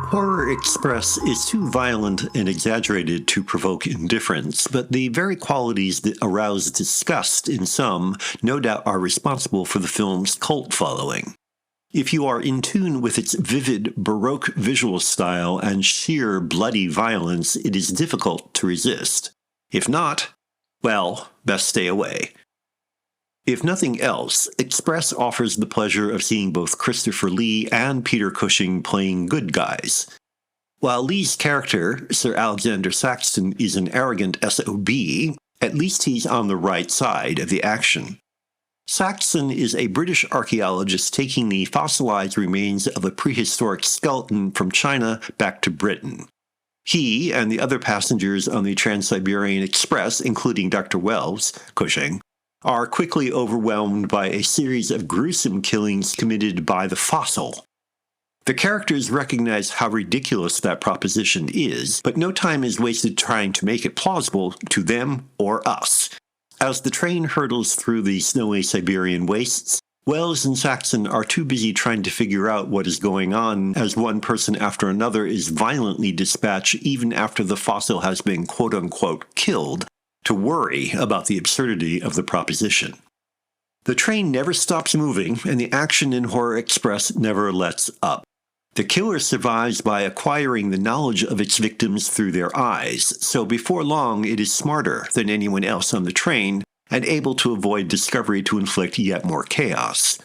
Horror Express is too violent and exaggerated to provoke indifference, but the very qualities that arouse disgust in some no doubt are responsible for the film's cult following. If you are in tune with its vivid, Baroque visual style and sheer bloody violence, it is difficult to resist. If not, well, best stay away. If nothing else, Express offers the pleasure of seeing both Christopher Lee and Peter Cushing playing good guys. While Lee's character, Sir Alexander Saxton, is an arrogant SOB, at least he's on the right side of the action. Saxton is a British archaeologist taking the fossilized remains of a prehistoric skeleton from China back to Britain. He and the other passengers on the Trans-Siberian Express, including Dr. Wells, Cushing, are quickly overwhelmed by a series of gruesome killings committed by the fossil. The characters recognize how ridiculous that proposition is, but no time is wasted trying to make it plausible to them or us. As the train hurtles through the snowy Siberian wastes, Wells and Saxon are too busy trying to figure out what is going on as one person after another is violently dispatched even after the fossil has been quote-unquote killed, to worry about the absurdity of the proposition. The train never stops moving, and the action in Horror Express never lets up. The killer survives by acquiring the knowledge of its victims through their eyes, so before long it is smarter than anyone else on the train and able to avoid discovery to inflict yet more chaos.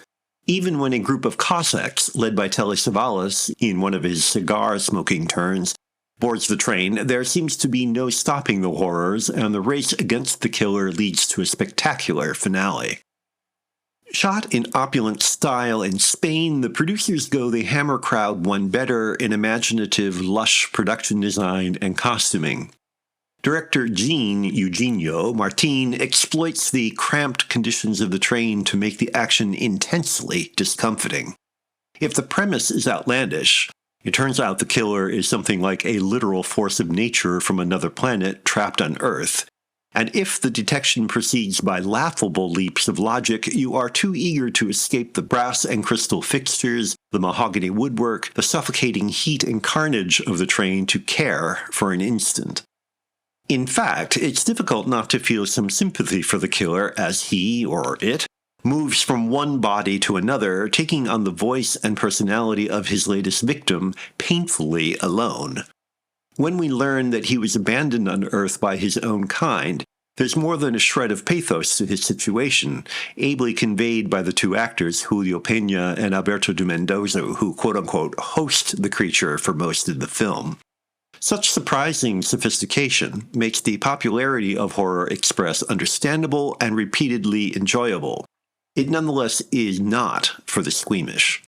Even when a group of Cossacks, led by Telly Savalas in one of his cigar-smoking turns, boards the train, there seems to be no stopping the horrors, and the race against the killer leads to a spectacular finale. Shot in opulent style in Spain, the producers go the Hammer crowd one better in imaginative, lush production design and costuming. Director Eugenio Martin exploits the cramped conditions of the train to make the action intensely discomforting. If the premise is outlandish, it turns out the killer is something like a literal force of nature from another planet trapped on Earth. And if the detection proceeds by laughable leaps of logic, you are too eager to escape the brass and crystal fixtures, the mahogany woodwork, the suffocating heat and carnage of the train to care for an instant. In fact, it's difficult not to feel some sympathy for the killer as he, or it, moves from one body to another, taking on the voice and personality of his latest victim painfully alone. When we learn that he was abandoned on Earth by his own kind, there's more than a shred of pathos to his situation, ably conveyed by the two actors, Julio Peña and Alberto de Mendoza, who quote-unquote host the creature for most of the film. Such surprising sophistication makes the popularity of Horror Express understandable and repeatedly enjoyable. It nonetheless is not for the squeamish.